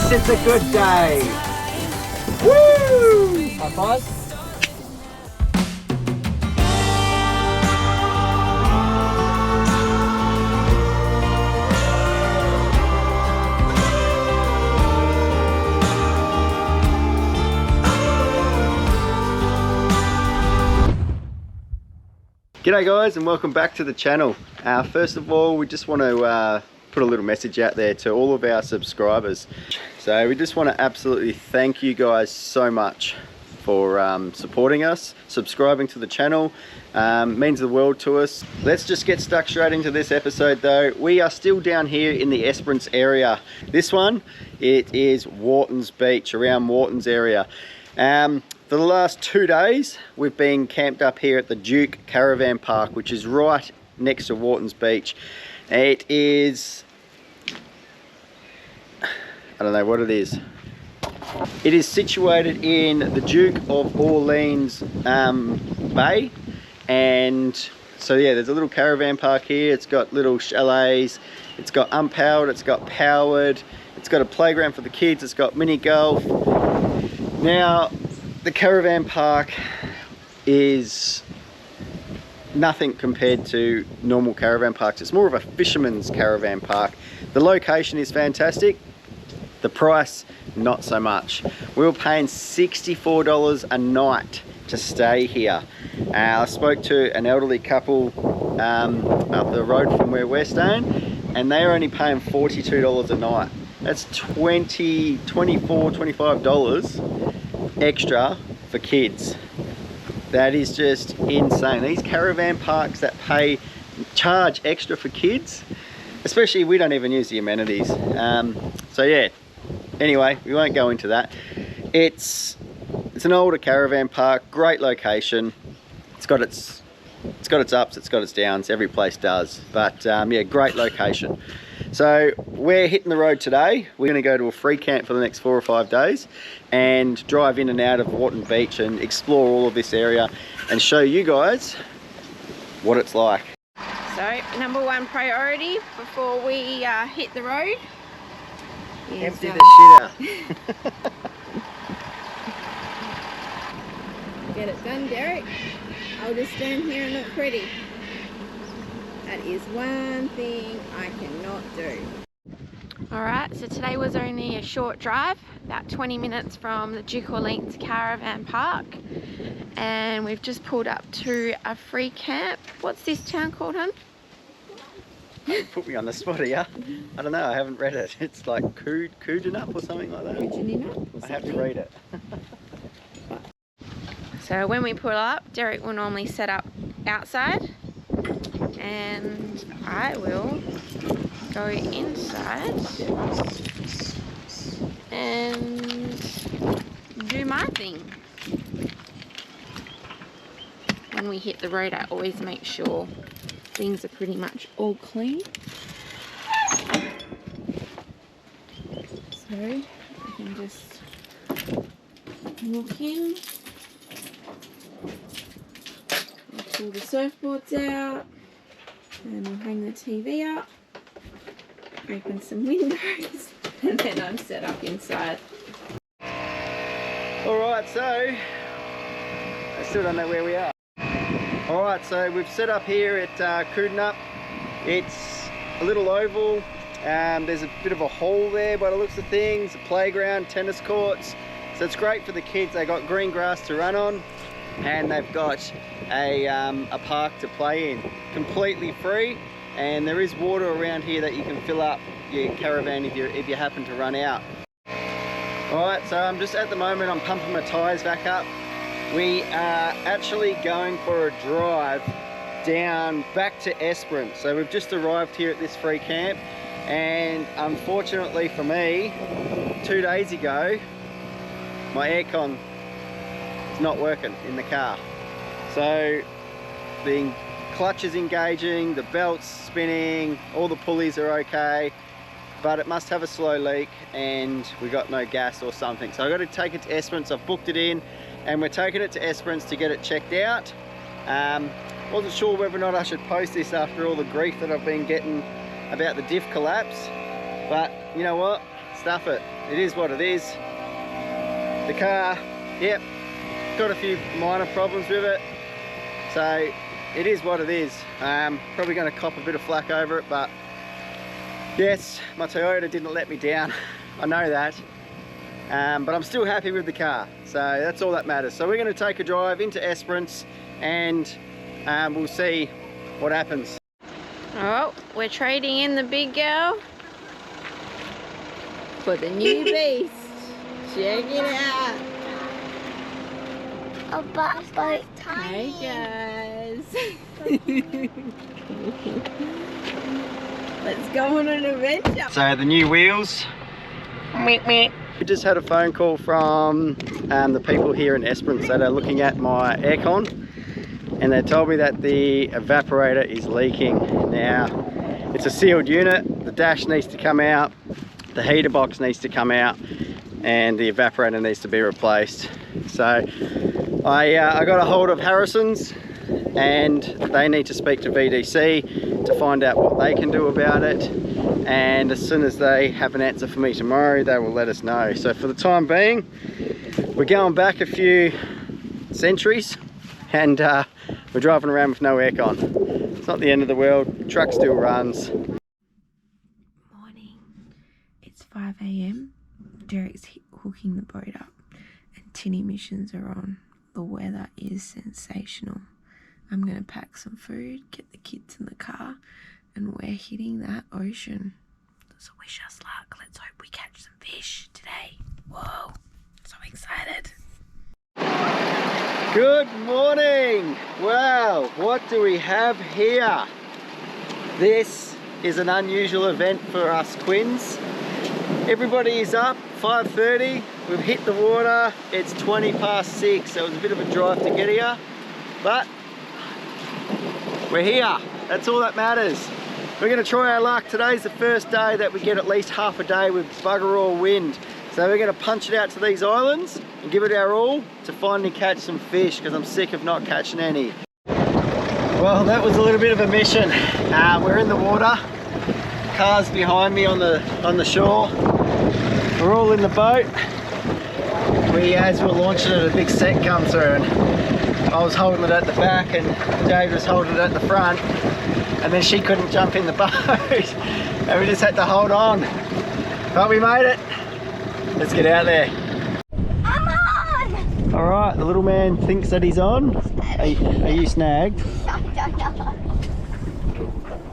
least it's a good day. Woo! High five. G'day guys, and welcome back to the channel. First of all, we just want to put a little message out there to all of our subscribers. So we just want to absolutely thank you guys so much for supporting us, subscribing to the channel. Means the world to us. Let's just get stuck straight into this episode though. We are still down here in the Esperance area. This one, it is Wharton's Beach, around Wharton's area. For the last 2 days, we've been camped up here at the Duke Caravan Park, which is right next to Wharton's Beach. It is, I don't know what it is. It is situated in the Duke of Orleans Bay. And so yeah, there's a little caravan park here. It's got little chalets. It's got unpowered, it's got powered. It's got a playground for the kids. It's got mini golf. Now, the caravan park is nothing compared to normal caravan parks. It's more of a fisherman's caravan park. The location is fantastic. The price, not so much. We were paying $64 a night to stay here. I spoke to an elderly couple up the road from where we're staying, and they're only paying $42 a night. That's $24, $25 extra for kids. That is just insane. These caravan parks that charge extra for kids, especially, we don't even use the amenities. So yeah, anyway, we won't go into that. It's an older caravan park, great location. It's got its ups, it's got its downs, every place does, but yeah, great location. So we're hitting the road today. We're going to go to a free camp for the next 4 or 5 days and drive in and out of Wharton Beach and explore all of this area and show you guys what it's like. So number one priority before we hit the road is empty the shit out. Get it done, Derek. I'll just stand here and look pretty. That is one thing I cannot do. Alright, so today was only a short drive, about 20 minutes from the Duke Orleans Caravan Park. And we've just pulled up to a free camp. What's this town called, hun? You put me on the spot here. I don't know, I haven't read it. It's like Koojinnup or something like that. Koojinnup? I have to read it. So when we pull up, Derek will normally set up outside and I will go inside and do my thing. When we hit the road, I always make sure things are pretty much all clean. So I can just walk in, pull the surfboards out, and we'll hang the TV up, open some windows, and then I'm set up inside. Alright, so I still don't know where we are. Alright, so we've set up here at Koojinnup. It's a little oval. There's a bit of a hall there by the looks of things, a playground, tennis courts. So it's great for the kids. They got green grass to run on, and they've got a park to play in, completely free. And there is water around here that you can fill up your caravan if you happen to run out. Alright, so I'm just at the moment, I'm pumping my tyres back up. We are actually going for a drive down back to Esperance. So we've just arrived here at this free camp, and unfortunately for me, 2 days ago, my aircon is not working in the car. So the clutch is engaging, the belt's spinning, all the pulleys are okay, but it must have a slow leak and we got no gas or something. So I've got to take it to Esperance. I've booked it in and we're taking it to Esperance to get it checked out. Wasn't sure whether or not I should post this after all the grief that I've been getting about the diff collapse, but you know what, stuff it. It is what it is. The car, yep, got a few minor problems with it. So it is what it is. Probably going to cop a bit of flack over it, but yes, my Toyota didn't let me down. I know that. But I'm still happy with the car. So that's all that matters. So we're going to take a drive into Esperance and we'll see what happens. Oh, we're trading in the big girl for the new beast. Check it out. A boat. Hey guys. Let's go on an adventure. So the new wheels. Meep, meep. We just had a phone call from the people here in Esperance that are looking at my aircon, and they told me that the evaporator is leaking. Now, it's a sealed unit. The dash needs to come out, the heater box needs to come out, and the evaporator needs to be replaced. So I got a hold of Harrison's, and they need to speak to VDC to find out what they can do about it. And as soon as they have an answer for me tomorrow, they will let us know. So for the time being, we're going back a few centuries, and we're driving around with no aircon. It's not the end of the world. Truck still runs. Morning. It's 5 AM. Derek's hooking the boat up and tin emissions are on. The weather is sensational. I'm going to pack some food, get the kids in the car, and we're hitting that ocean. So wish us luck. Let's hope we catch some fish today. Whoa, so excited. Good morning. Wow, what do we have here? This is an unusual event for us Quins. Everybody is up, 5:30. We've hit the water. It's 20 past 6, so it was a bit of a drive to get here. But we're here. That's all that matters. We're going to try our luck. Today's the first day that we get at least half a day with bugger all wind. So we're going to punch it out to these islands and give it our all to finally catch some fish, because I'm sick of not catching any. Well, that was a little bit of a mission. We're in the water. Car's behind me on the shore. We're all in the boat. As we're launching it, a big set come through, and I was holding it at the back and Jade was holding it at the front, and then she couldn't jump in the boat and we just had to hold on. But we made it. Let's get out there. I'm on! Alright, the little man thinks that he's on. Are you snagged? I don't know.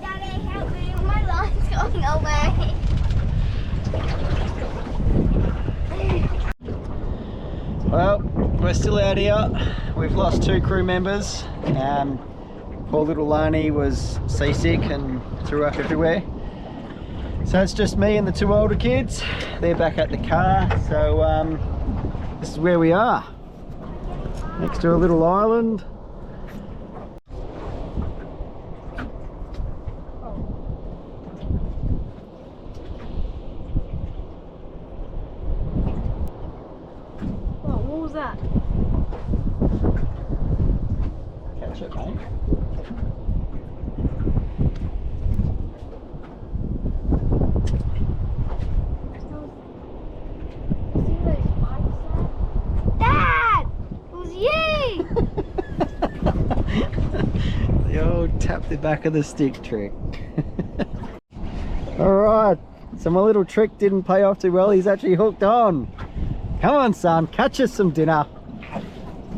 Daddy, help me. My line's going away. Well, we're still out here. We've lost 2 crew members. Poor little Lani was seasick and threw up everywhere. So it's just me and the 2 older kids. They're back at the car. So this is where we are. Next to a little island. What was that? Catch it, mate. Dad! It was you! The old tap the back of the stick trick. Alright, so my little trick didn't pay off too well. He's actually hooked on. Come on, son, catch us some dinner.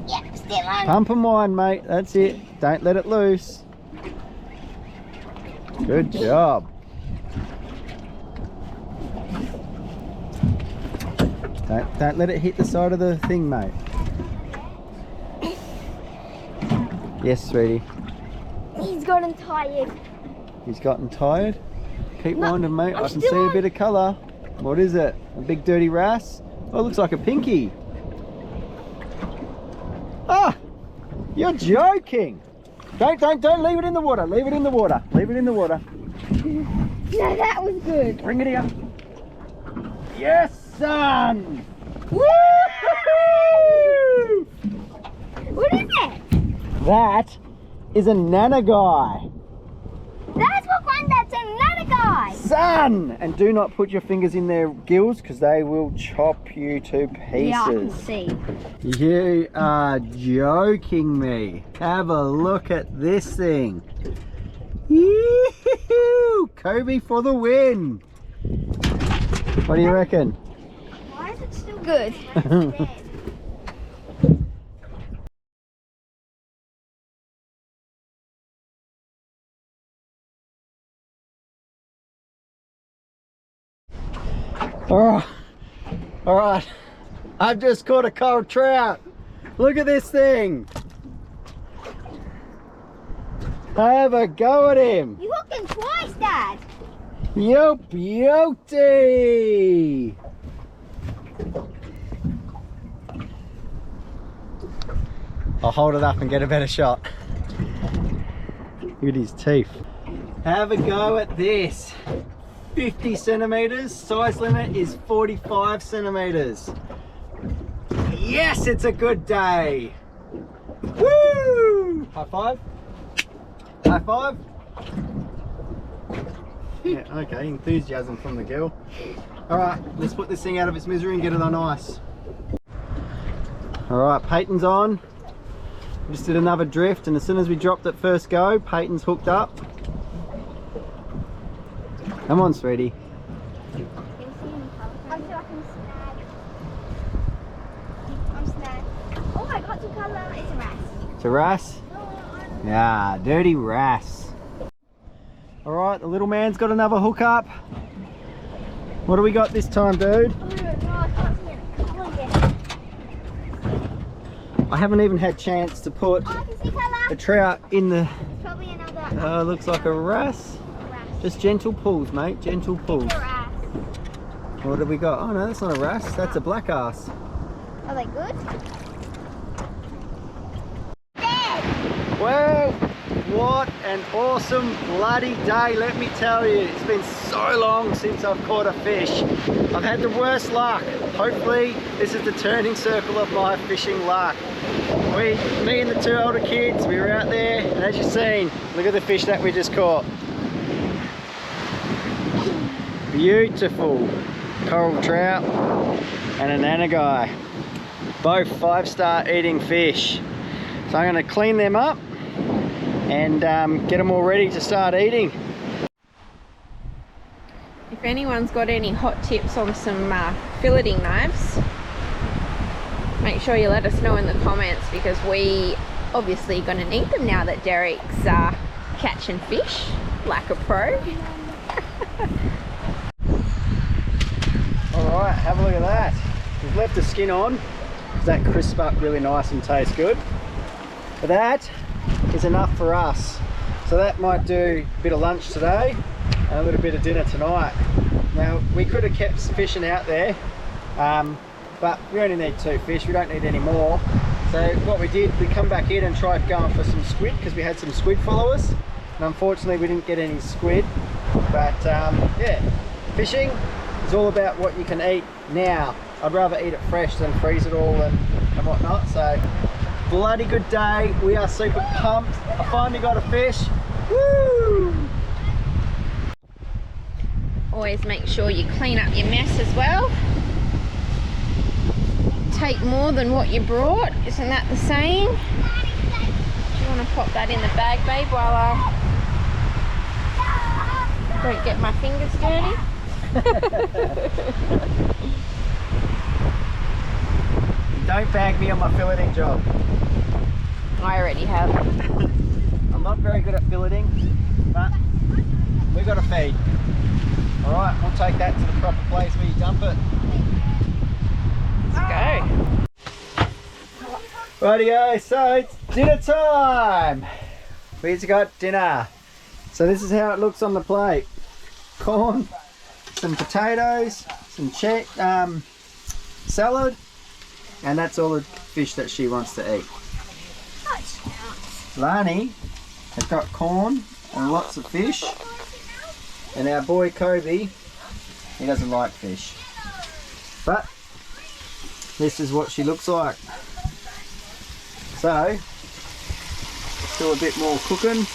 Yep, still on. Pump and wine, mate. That's it. Don't let it loose. Good job. Don't let it hit the side of the thing, mate. Yes, sweetie. He's gotten tired. He's gotten tired. Keep winding, mate. I'm I can still see a on. bit of colour. What is it? A big dirty wrasse? Oh, it looks like a pinky. Ah! You're joking! Don't leave it in the water. Leave it in the water. Leave it in the water. No, that was good. Bring it here. Yes, son! Woo! What is it? That is a nana guy. That's what Granddad said, not a guy. die. Son! And do not put your fingers in their gills because they will chop you to pieces. Yeah, I can see. You are joking me. Have a look at this thing. Yee-hoo! Kobe for the win. What do you reckon? Why is it still good? All right. I've just caught a coral trout. Look at this thing. Have a go at him. You hooked him twice, Dad. Yop, yoty. I'll hold it up and get a better shot. Look at his teeth. Have a go at this. 50 centimeters, size limit is 45 centimeters. Yes, it's a good day. Woo! High five. High five. Yeah, okay, enthusiasm from the girl. All right, let's put this thing out of its misery and get it on ice. All right, Peyton's on. We just did another drift, and as soon as we dropped it first go, Peyton's hooked up. Come on, sweetie. I'm snagged. Oh, I got some colour. It's a wrasse. It's a wrasse? Yeah, dirty wrasse. All right, the little man's got another hook up. What do we got this time, dude? Oh, no, I can't see any colour yet. I haven't even had chance to put Oh, I can see colour. the trout in the... It's probably another looks like a wrasse. wrasse. Just gentle pulls, mate, gentle pulls. It's a wrasse. What have we got? Oh no, that's not a wrasse, that's a black ass. Are they good? Well, what an awesome bloody day, let me tell you. It's been so long since I've caught a fish. I've had the worst luck. Hopefully this is the turning circle of my fishing luck. Me and the two older kids, we were out there, and as you've seen, look at the fish that we just caught. Beautiful coral trout and an anagai. Both 5-star eating fish. So I'm going to clean them up and get them all ready to start eating. If anyone's got any hot tips on some filleting knives, make sure you let us know in the comments, because we obviously going to need them now that Derek's catching fish like a pro. Alright, have a look at that. We've left the skin on. That crisp up really nice and tastes good. But that is enough for us. So that might do a bit of lunch today and a little bit of dinner tonight. Now we could have kept fishing out there, but we only need 2 fish, we don't need any more. So what we did, we come back in and tried going for some squid, because we had some squid followers, and unfortunately we didn't get any squid. But yeah, fishing is all about what you can eat now. I'd rather eat it fresh than freeze it all and whatnot. So bloody good day, we are super pumped. I finally got a fish. Woo! Always make sure you clean up your mess as well. Take more than what you brought, isn't that the saying? Do you want to pop that in the bag, babe, while I don't get my fingers dirty? Don't bag me on my filleting job. I already have. I'm not very good at filleting, but we've got to feed. Alright, we'll take that to the proper place where you dump it. Let's go. Rightio, so it's dinner time. We've got dinner. So this is how it looks on the plate. Corn, some potatoes, some salad, and that's all the fish that she wants to eat. Lani has got corn and lots of fish, and our boy Kobe, he doesn't like fish, but this is what she looks like. So let's do a bit more cooking.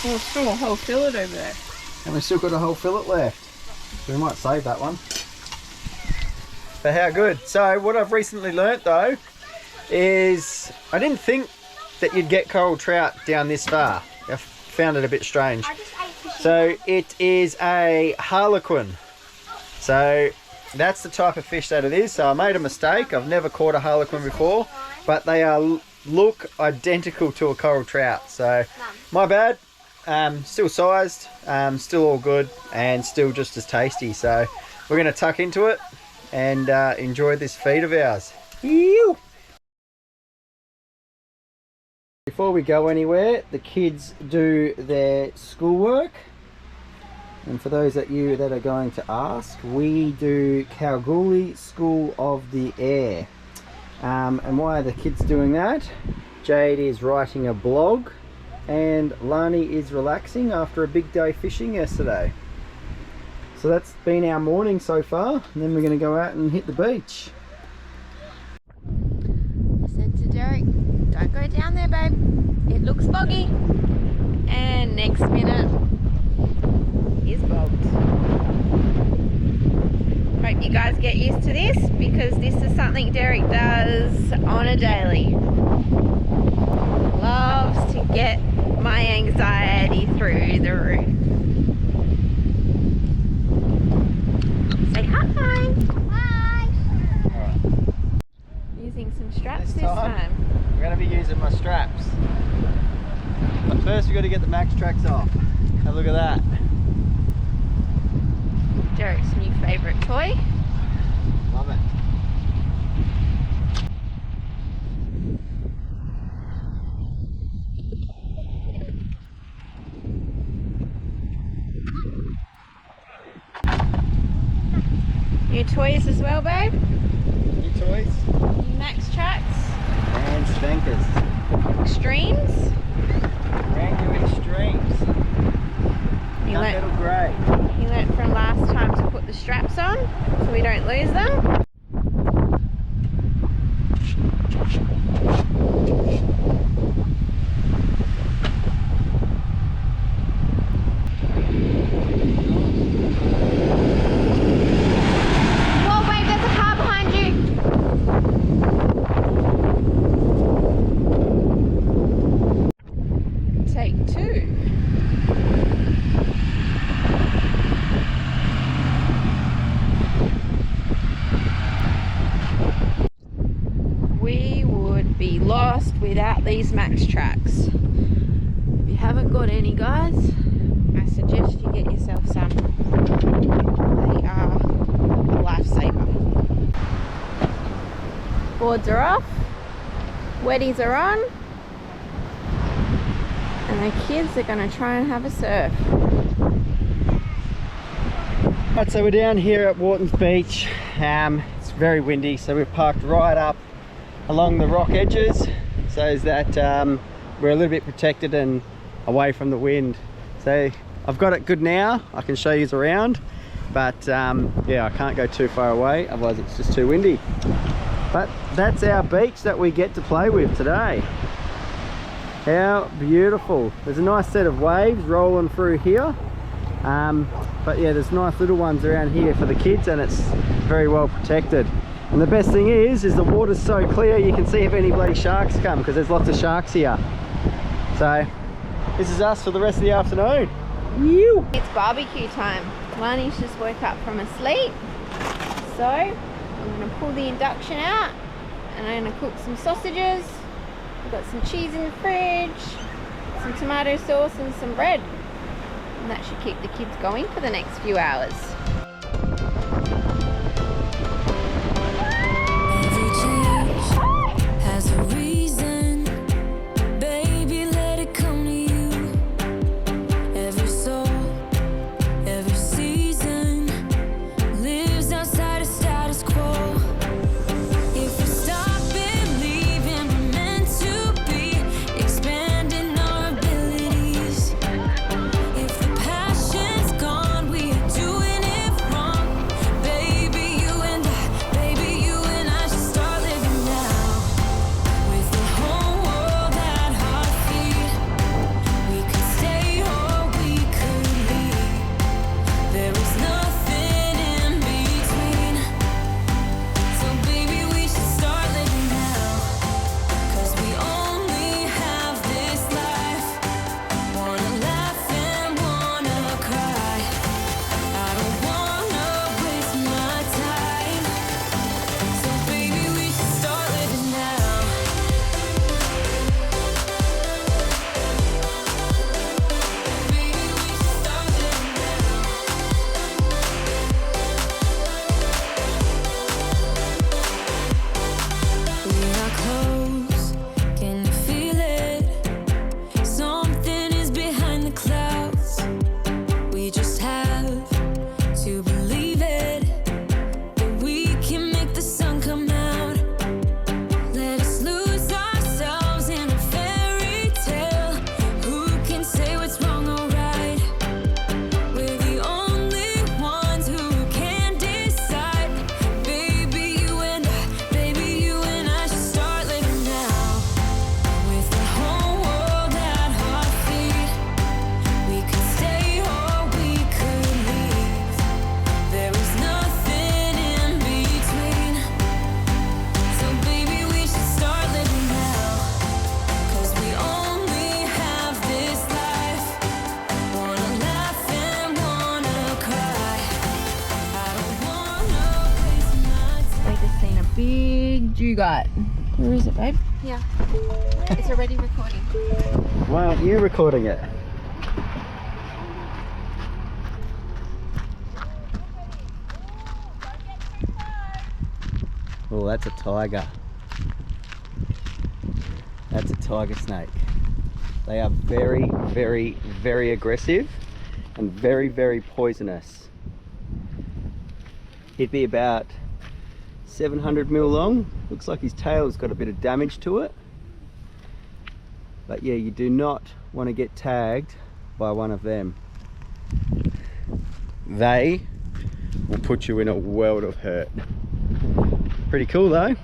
There's still a whole fillet over there. And we've still got a whole fillet left. So we might save that one. But how good. So what I've recently learnt though is I didn't think that you'd get coral trout down this far. I found it a bit strange. So it is a harlequin. So that's the type of fish that it is. So I made a mistake. I've never caught a harlequin before, but they look identical to a coral trout. So my bad. Still sized, still all good, and still just as tasty. So we're going to tuck into it and enjoy this feed of ours. Ew. Before we go anywhere, the kids do their schoolwork. And for those of you that are going to ask, we do Kalgoorlie School of the Air. And why are the kids doing that? Jade is writing a blog and Lani is relaxing after a big day fishing yesterday. So that's been our morning so far, and then we're going to go out and hit the beach. I said to Derek, don't go down there, babe. It looks boggy. And next minute is bogged. Hope you guys get used to this, because this is something Derek does on a daily. Loves to get my anxiety through the roof. Say hi. Hi. Alright. Using some straps this time. We're going to be using my straps. But first we've got to get the Max Tracks off. Have a look at that. Derek's new favourite toy. Love it. New toys as well, babe. New toys. New Max Tracks. And spankers. Extremes. Brand new Extremes. Gunmetal grey. He learnt from last time to put the straps on so we don't lose them. Lost without these Max Tracks. If you haven't got any, guys, I suggest you get yourself some. They are a lifesaver. Boards are off, wetties are on, and the kids are going to try and have a surf. Right, so we're down here at Wharton's beach. It's very windy, so we've parked right up along the rock edges so that we're a little bit protected and away from the wind. So I've got it good now. I can show you around, but yeah, I can't go too far away, otherwise it's just too windy. But that's our beach that we get to play with today. How beautiful. There's a nice set of waves rolling through here, but yeah, there's nice little ones around here for the kids, and it's very well protected. And the best thing is the water's so clear you can see if any bloody sharks come, because there's lots of sharks here. So this is us for the rest of the afternoon. Ew. It's barbecue time. Lani's just woke up from a sleep, so I'm going to pull the induction out and I'm going to cook some sausages. I've got some cheese in the fridge, some tomato sauce and some bread, and that should keep the kids going for the next few hours. Doing it big dugite. Where is it, babe? Yeah. It's already recording. Why aren't you recording it? Oh, that's a tiger. That's a tiger snake. They are very, very, very aggressive and very, very poisonous. He'd be about 700 mil long. Looks like his tail's got a bit of damage to it. But yeah, you do not want to get tagged by one of them. They will put you in a world of hurt. Pretty cool though.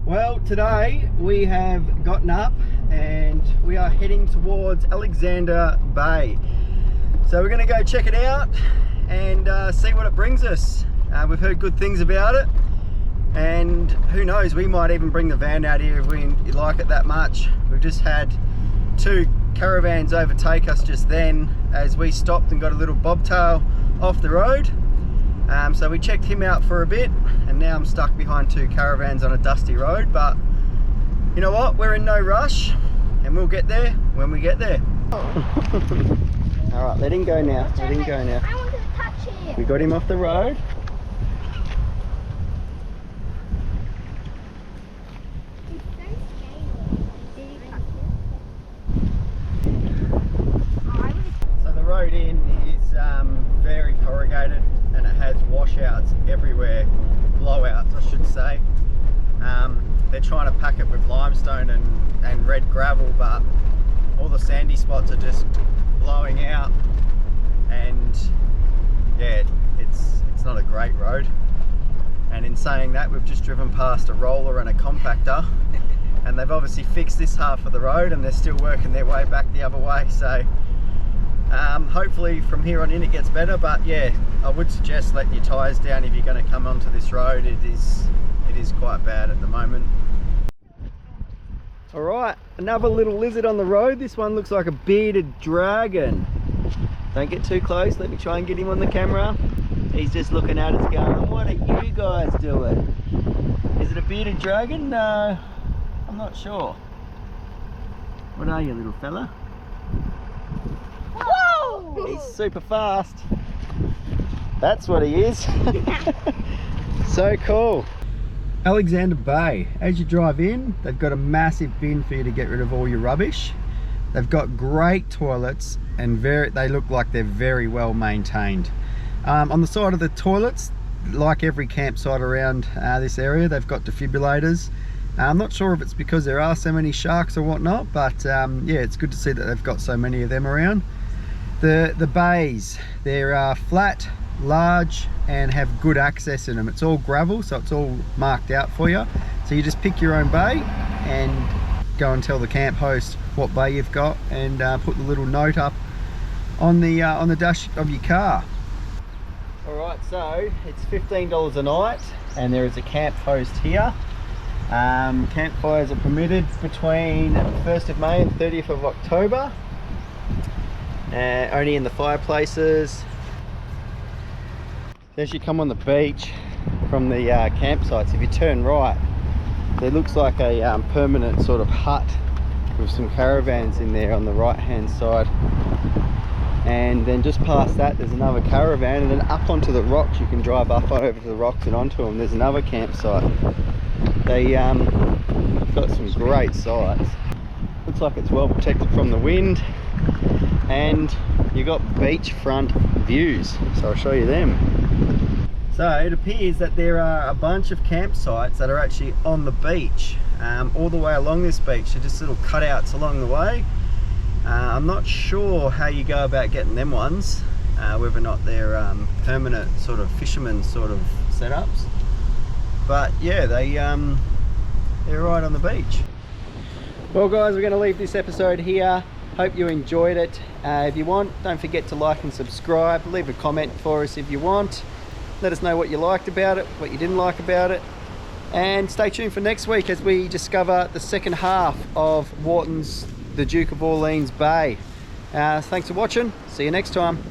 Well, today we have gotten up and we are heading towards Alexander Bay. So we're going to go check it out and see what it brings us. We've heard good things about it, and who knows, we might even bring the van out here if we like it that much. We've just had 2 caravans overtake us just then as we stopped and got a little bobtail off the road. So we checked him out for a bit, and now I'm stuck behind 2 caravans on a dusty road, but you know what, we're in no rush and we'll get there when we get there. Alright, let him go now, let him go now. I want to touch him. We got him off the road. So the road in is very corrugated and it has washouts everywhere, blowouts I should say. They're trying to pack it with limestone and red gravel, but all the sandy spots are just blowing out, and yeah, it's not a great road. And in saying that, we've just driven past a roller and a compactor, and they've obviously fixed this half of the road and they're still working their way back the other way. So hopefully from here on in it gets better, but yeah, I would suggest letting your tyres down if you're going to come onto this road. It is quite bad at the moment. Alright, another little lizard on the road. This one looks like a bearded dragon. Don't get too close, let me try and get him on the camera. He's just looking at us going, what are you guys doing? Is it a bearded dragon? No, I'm not sure. What are you, little fella? Whoa! He's super fast. That's what he is. So cool. Alexander Bay. As you drive in, they've got a massive bin for you to get rid of all your rubbish. They've got great toilets and they look like they're very well maintained. On the side of the toilets, like every campsite around this area, they've got defibrillators. I'm not sure if it's because there are so many sharks or whatnot, but yeah, it's good to see that they've got so many of them around. The bays, they're flat, large, and have good access in them. It's all gravel, so it's all marked out for you. So you just pick your own bay and go and tell the camp host what bay you've got, and put the little note up on the dash of your car. Alright, so it's $15 a night, and there is a camp host here. Campfires are permitted between 1st of May and 30th of October. Only in the fireplaces. As you come on the beach from the campsites, if you turn right, there looks like a permanent sort of hut with some caravans in there on the right hand side. And then just past that there's another caravan, and then up onto the rocks, you can drive up over to the rocks and onto them, there's another campsite. They got some great sites. Looks like it's well protected from the wind, and you've got beachfront views, so I'll show you them. So it appears that there are a bunch of campsites that are actually on the beach, all the way along this beach. They're just little cutouts along the way. I'm not sure how you go about getting them ones, whether or not they're permanent sort of fisherman sort of setups. But yeah, they're right on the beach. Well guys, we're going to leave this episode here. Hope you enjoyed it. If you want, don't forget to like and subscribe. Leave a comment for us if you want. Let us know what you liked about it, what you didn't like about it. And stay tuned for next week as we discover the second half of Wharton's The Duke of Orleans Bay. Thanks for watching. See you next time.